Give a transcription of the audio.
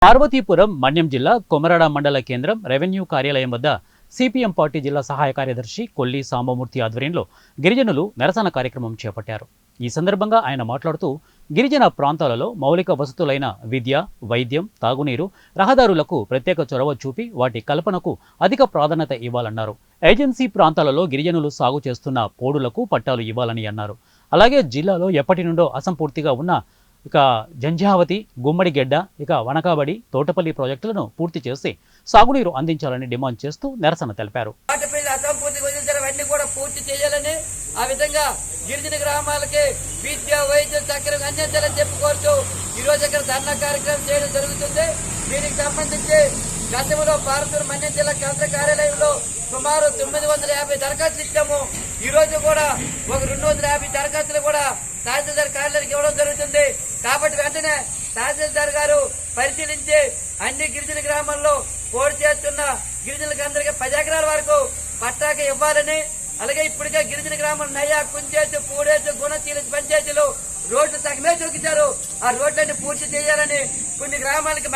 పార్వతీపురం మన్యం జిల్లా కొమరాడ మండల కేంద్రం రెవెన్యూ కార్యాలయం వద్ద సిపిఎం పార్టీ జిల్లా సహాయ కార్యదర్శి కొల్లి సాంబమూర్తి ఆధ్వర్యంలో గిరిజనులు నిరసన కార్యక్రమం చేపట్టారు. ఈ సందర్భంగా ఆయన మాట్లాడుతూ గిరిజన ప్రాంతాలలో మౌలిక వసతులైన విద్య, వైద్యం, తాగునీరు, రహదారులకు ప్రత్యేక చొరవ చూపి వాటి కల్పనకు అధిక ప్రాధాన్యత ఇవ్వాలన్నారు. ఏజెన్సీ ప్రాంతాలలో గిరిజనులు సాగు చేస్తున్న పోడులకు పట్టాలు ఇవ్వాలని అన్నారు. అలాగే జిల్లాలో ఎప్పటి నుండో అసంపూర్తిగా ఉన్న జంఝావతి, గుమ్మడిగెడ్డ, వనకాబడి, తోటపల్లి ప్రాజెక్టులను పూర్తి చేసి సాగునీరు అందించాలని డిమాండ్ చేస్తూ నిరసన తెలిపారు. పూర్తి చేయాలని, ఆ విధంగా గిరిజన గ్రామాలకి విద్య, వైద్యం సక్రమంగా అందించాలని చెప్పుకోవచ్చు. ఈ రోజు ఇక్కడ ధర్నా కార్యక్రమం చేయడం జరుగుతుంది. దీనికి సంబంధించి గతంలో పార్వతీపురం మన్యం జిల్లా కేంద్ర కార్యాలయంలో సుమారు 950 దరఖాస్తులు ఇచ్చాము. ఈ రోజు కూడా ఒక 250 దరఖాస్తులు కూడా తహసీల్దార్ కార్యాలయానికి ఇవ్వడం జరుగుతుంది. కాబట్టి వెంటనే తహసీల్దార్ గారు పరిశీలించి అన్ని గిరిజన గ్రామాల్లో పోటీ చేస్తున్న గిరిజనులకు అందరికీ 10 ఎకరాల వరకు పట్టాకి ఇవ్వాలని, అలాగే ఇప్పటికే గిరిజన గ్రామాలు నయ్య, కుంచేసు, పూడేసు, గుణశీల పంచాయతీలు రోడ్లు తగ్గమే చూపించారు. ఆ రోడ్లన్నీ పూర్తి చేయాలని, కొన్ని గ్రామాలకి